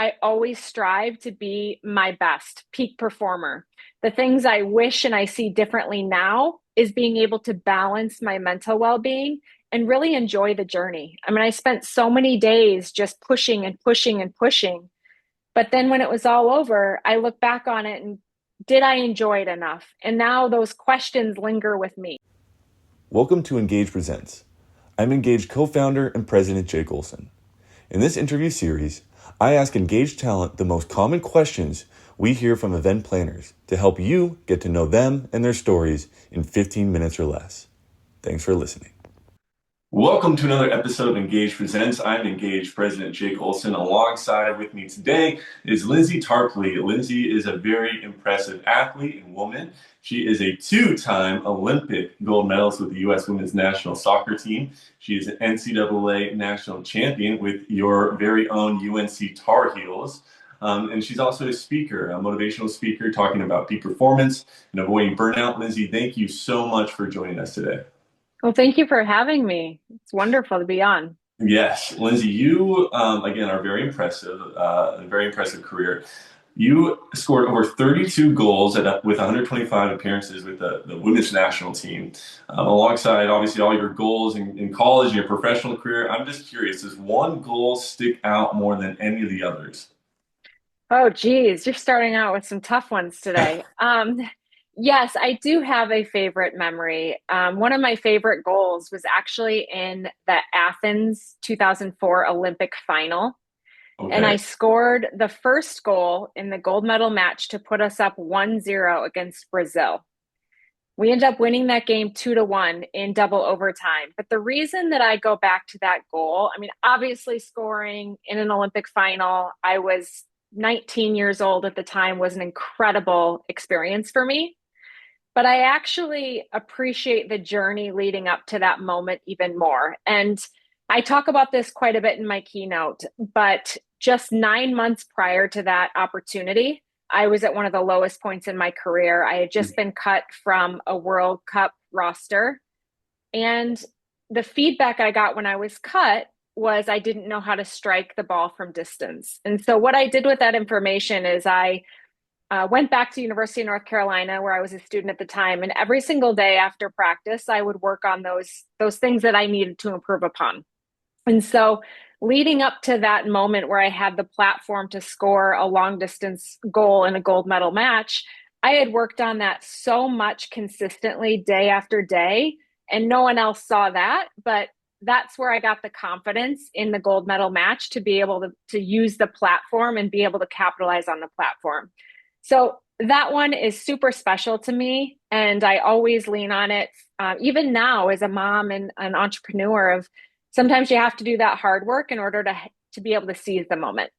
I always strive to be my best peak performer. The things I wish and I see differently now is being able to balance my mental well-being and really enjoy the journey. I mean, I spent so many days just pushing and pushing and pushing. But then when it was all over, I look back on it and did I enjoy it enough? And now those questions linger with me. Welcome to Engage Presents. I'm Engage co-founder and president Jake Olson. In this interview series, I ask Engage talent the most common questions we hear from event planners to help you get to know them and their stories in 15 minutes or less. Thanks for listening. Welcome to another episode of Engage Presents. I'm Engage President Jake Olson. Alongside with me today is Lindsay Tarpley. Lindsay is a very impressive athlete and woman. She is a two-time Olympic gold medalist with the U.S. women's national soccer team. She is an NCAA national champion with your very own UNC Tar Heels. And she's also a speaker, a motivational speaker, talking about peak performance and avoiding burnout. Lindsay, thank you so much for joining us today. Well, thank you for having me. It's wonderful to be on. Yes, Lindsay, you again are very impressive, a very impressive career. You scored over 32 goals with 125 appearances with the women's national team, alongside obviously all your goals in college and your professional career. I'm just curious, does one goal stick out more than any of the others? Oh, geez, you're starting out with some tough ones today. Yes, I do have a favorite memory. One of my favorite goals was actually in the Athens 2004 Olympic final. And I Okay. scored the first goal in the gold medal match to put us up 1-0 against Brazil. We ended up winning that game 2-1 in double overtime. But the reason that I go back to that goal, I mean, obviously scoring in an Olympic final, I was 19 years old at the time, was an incredible experience for me. But I actually appreciate the journey leading up to that moment even more. And I talk about this quite a bit in my keynote, but just 9 months prior to that opportunity, I was at one of the lowest points in my career. I had just been cut from a World Cup roster. And the feedback I got when I was cut was I didn't know how to strike the ball from distance. And so what I did with that information is I went back to University of North Carolina, where I was a student at the time, and every single day after practice, I would work on those things that I needed to improve upon. And so, leading up to that moment where I had the platform to score a long distance goal in a gold medal match, I had worked on that so much consistently day after day, and no one else saw that, but that's where I got the confidence in the gold medal match to be able to use the platform and be able to capitalize on the platform. So that one is super special to me, and I always lean on it. Even now, as a mom and an entrepreneur, of sometimes you have to do that hard work in order to be able to seize the moment.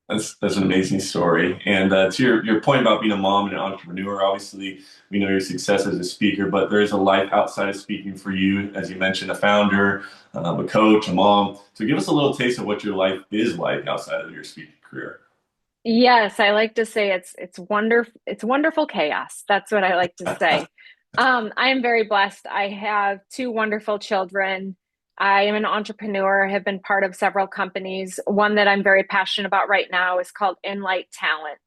That's an amazing story. And to your point about being a mom and an entrepreneur, obviously we know your success as a speaker, but there is a life outside of speaking for you, as you mentioned, a founder, a coach, a mom. So give us a little taste of what your life is like outside of your speaking career. Yes, I like to say it's wonderful chaos. That's what I like to say. I am very blessed. I have two wonderful children. I am an entrepreneur, have been part of several companies. One that I'm very passionate about right now is called Inlight Talent.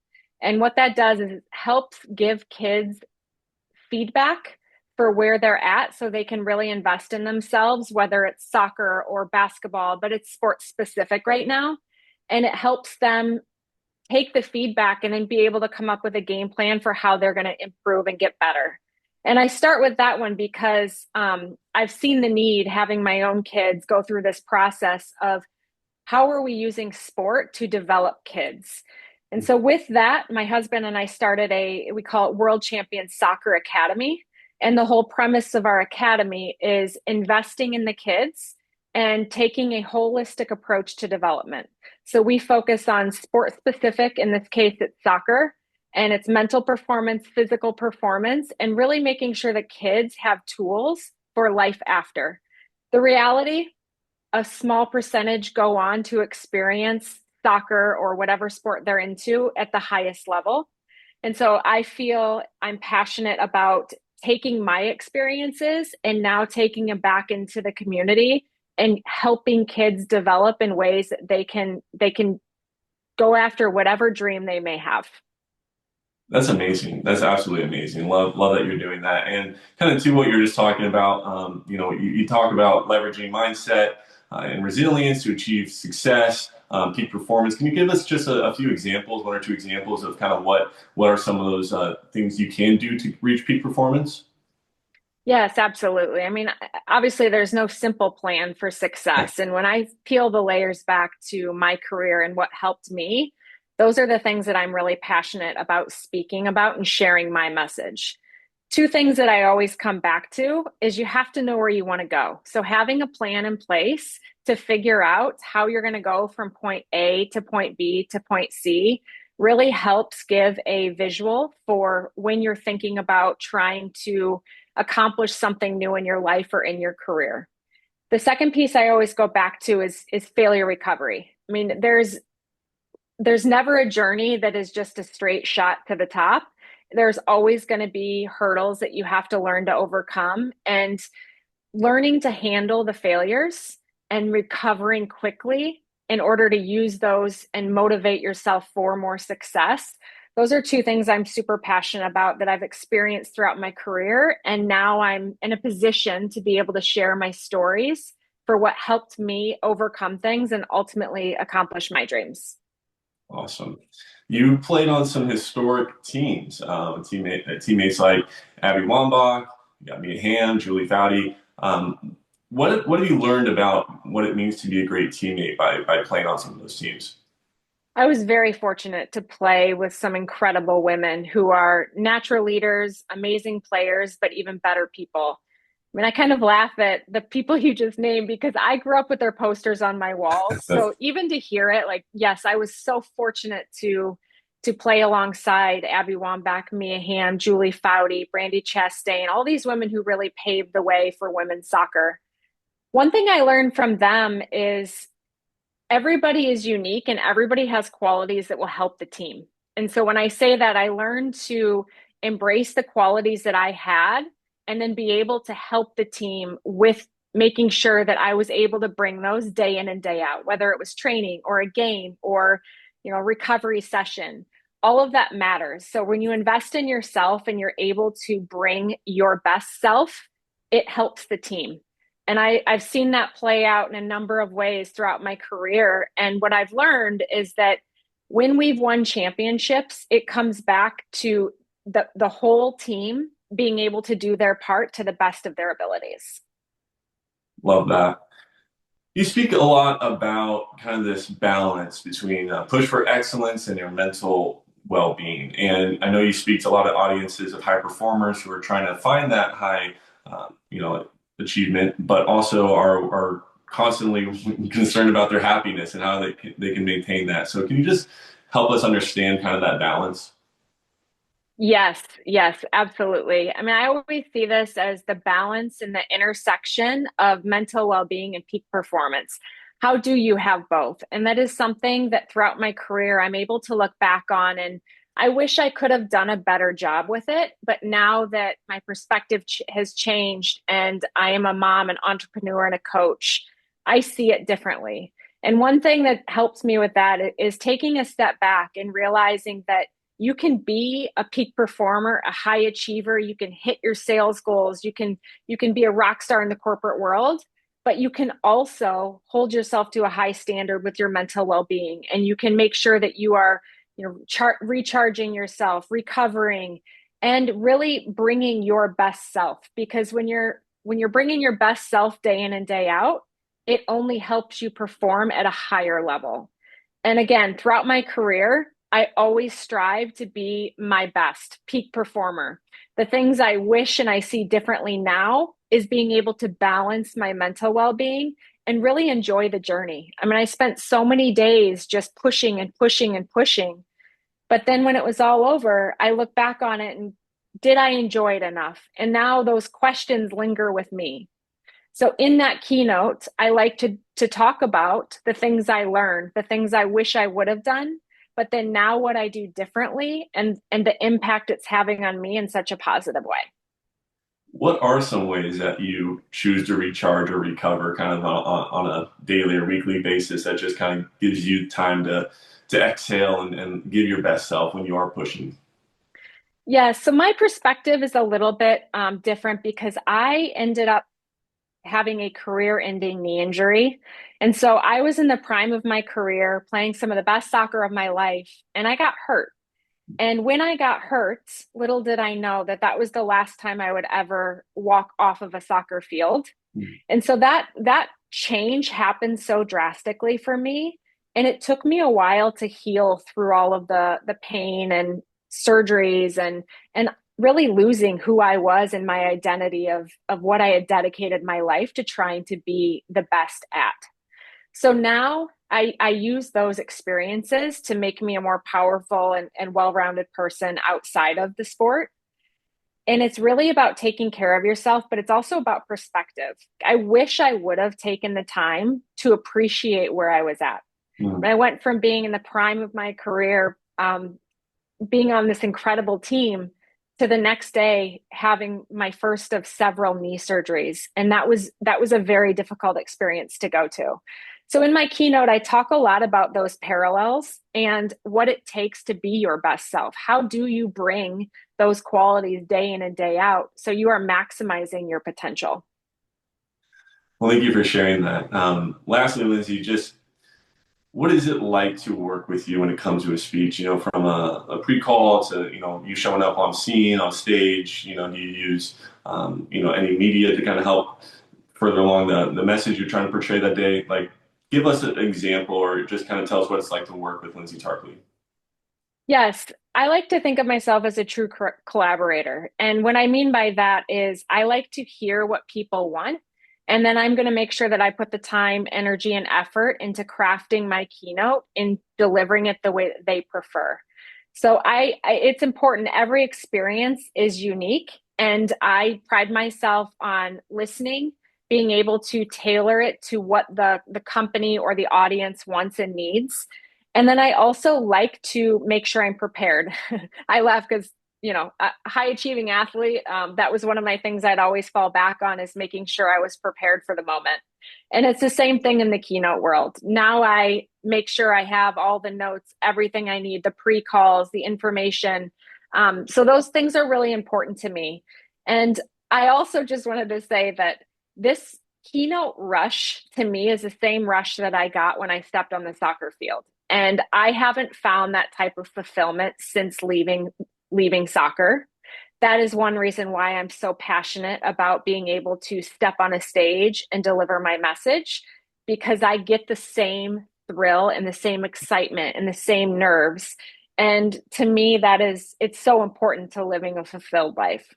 And what that does is it helps give kids feedback for where they're at so they can really invest in themselves, whether it's soccer or basketball, but it's sports specific right now. And it helps them take the feedback and then be able to come up with a game plan for how they're going to improve and get better. And I start with that one because I've seen the need, having my own kids, go through this process of how are we using sport to develop kids. And so with that, my husband and I started we call it World Champion Soccer Academy. And the whole premise of our academy is investing in the kids and taking a holistic approach to development. So we focus on sport specific, in this case, it's soccer, and it's mental performance, physical performance, and really making sure that kids have tools for life after. The reality, a small percentage go on to experience soccer or whatever sport they're into at the highest level. And so I feel I'm passionate about taking my experiences and now taking them back into the community and helping kids develop in ways that they can go after whatever dream they may have. That's amazing. That's absolutely amazing. Love that you're doing that. And kind of to what you're just talking about, you talk about leveraging mindset and resilience to achieve success, peak performance. Can you give us just a few examples, one or two examples of kind of what are some of those things you can do to reach peak performance? Yes, absolutely. I mean, obviously, there's no simple plan for success. And when I peel the layers back to my career and what helped me, those are the things that I'm really passionate about speaking about and sharing my message. Two things that I always come back to is you have to know where you want to go. So having a plan in place to figure out how you're going to go from point A to point B to point C really helps give a visual for when you're thinking about trying to accomplish something new in your life or in your career. The second piece I always go back to is failure recovery. I mean, there's never a journey that is just a straight shot to the top. There's always going to be hurdles that you have to learn to overcome, and learning to handle the failures and recovering quickly in order to use those and motivate yourself for more success. Those are two things I'm super passionate about that I've experienced throughout my career. And now I'm in a position to be able to share my stories for what helped me overcome things and ultimately accomplish my dreams. Awesome. You played on some historic teams, teammates like Abby Wambach, you got Mia Hamm, Julie Foudy. What have you learned about what it means to be a great teammate by playing on some of those teams? I was very fortunate to play with some incredible women who are natural leaders, amazing players, but even better people. I mean, I kind of laugh at the people you just named because I grew up with their posters on my walls. So even to hear it, like, yes, I was so fortunate to play alongside Abby Wambach, Mia Hamm, Julie Foudy, Brandy Chastain, all these women who really paved the way for women's soccer. One thing I learned from them is everybody is unique and everybody has qualities that will help the team. And so when I say that, I learned to embrace the qualities that I had and then be able to help the team with making sure that I was able to bring those day in and day out, whether it was training or a game or, recovery session. All of that matters. So when you invest in yourself and you're able to bring your best self, it helps the team. And I've seen that play out in a number of ways throughout my career. And what I've learned is that when we've won championships, it comes back to the whole team being able to do their part to the best of their abilities. Love that. You speak a lot about kind of this balance between push for excellence and your mental well-being. And I know you speak to a lot of audiences of high performers who are trying to find that high, achievement, but also are constantly concerned about their happiness and how they can maintain that. So can you just help us understand kind of that balance? Yes, yes, absolutely. I mean, I always see this as the balance and the intersection of mental well-being and peak performance. How do you have both? And that is something that throughout my career I'm able to look back on, and I wish I could have done a better job with it. But now that my perspective has changed and I am a mom, an entrepreneur, and a coach, I see it differently. And one thing that helps me with that is taking a step back and realizing that you can be a peak performer, a high achiever, you can hit your sales goals, you can be a rock star in the corporate world, but you can also hold yourself to a high standard with your mental well-being, and you can make sure that you are, recharging yourself, recovering, and really bringing your best self, because when you're bringing your best self day in and day out, it only helps you perform at a higher level. And again, throughout my career, I always strive to be my best peak performer. The things I wish and I see differently now is being able to balance my mental well being and really enjoy the journey. I mean, I spent so many days just pushing and pushing and pushing. But then when it was all over, I look back on it and did I enjoy it enough? And now those questions linger with me. So in that keynote, I like to talk about the things I learned, the things I wish I would have done, but then now what I do differently and the impact it's having on me in such a positive way. What are some ways that you choose to recharge or recover kind of on a daily or weekly basis that just kind of gives you time to exhale and give your best self when you are pushing? Yeah, so my perspective is a little bit different because I ended up having a career-ending knee injury. And so I was in the prime of my career, playing some of the best soccer of my life, and I got hurt. And when I got hurt, little did I know that that was the last time I would ever walk off of a soccer field. And so that change happened so drastically for me, and it took me a while to heal through all of the pain and surgeries and really losing who I was and my identity of what I had dedicated my life to trying to be the best at. So now I use those experiences to make me a more powerful and well-rounded person outside of the sport. And it's really about taking care of yourself, but it's also about perspective. I wish I would have taken the time to appreciate where I was at. Mm. When I went from being in the prime of my career, being on this incredible team, to the next day having my first of several knee surgeries, and that was a very difficult experience to go to. So in my keynote, I talk a lot about those parallels and what it takes to be your best self. How do you bring those qualities day in and day out so you are maximizing your potential? Well, thank you for sharing that. Lastly, Lindsay, just what is it like to work with you when it comes to a speech? From a pre-call to, you showing up on scene, on stage, do you use, any media to kind of help further along the message you're trying to portray that day? Like, give us an example or just kind of tell us what it's like to work with Lindsay Tarpley. Yes, I like to think of myself as a true collaborator. And what I mean by that is I like to hear what people want. And then I'm going to make sure that I put the time, energy, and effort into crafting my keynote and delivering it the way that they prefer. So it's important. Every experience is unique. And I pride myself on listening, being able to tailor it to what the company or the audience wants and needs. And then I also like to make sure I'm prepared. I laugh because, a high achieving athlete, that was one of my things I'd always fall back on is making sure I was prepared for the moment. And it's the same thing in the keynote world. Now I make sure I have all the notes, everything I need, the pre calls, the information. So those things are really important to me. And I also just wanted to say that this keynote rush to me is the same rush that I got when I stepped on the soccer field. And I haven't found that type of fulfillment since leaving soccer. That is one reason why I'm so passionate about being able to step on a stage and deliver my message, because I get the same thrill and the same excitement and the same nerves. And to me, it's so important to living a fulfilled life.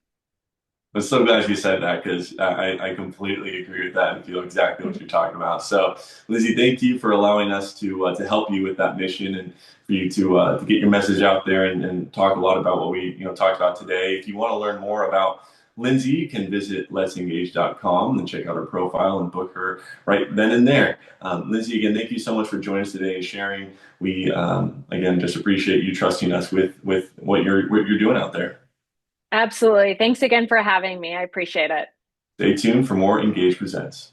I'm so glad you said that because I completely agree with that and feel exactly what you're talking about. So, Lizzie, thank you for allowing us to help you with that mission and for you to get your message out there and talk a lot about what we talked about today. If you want to learn more about Lindsay, you can visit letsengage.com and check out her profile and book her right then and there. Lindsay, again, thank you so much for joining us today and sharing. We again just appreciate you trusting us with what you're doing out there. Absolutely. Thanks again for having me. I appreciate it. Stay tuned for more Engage Presents.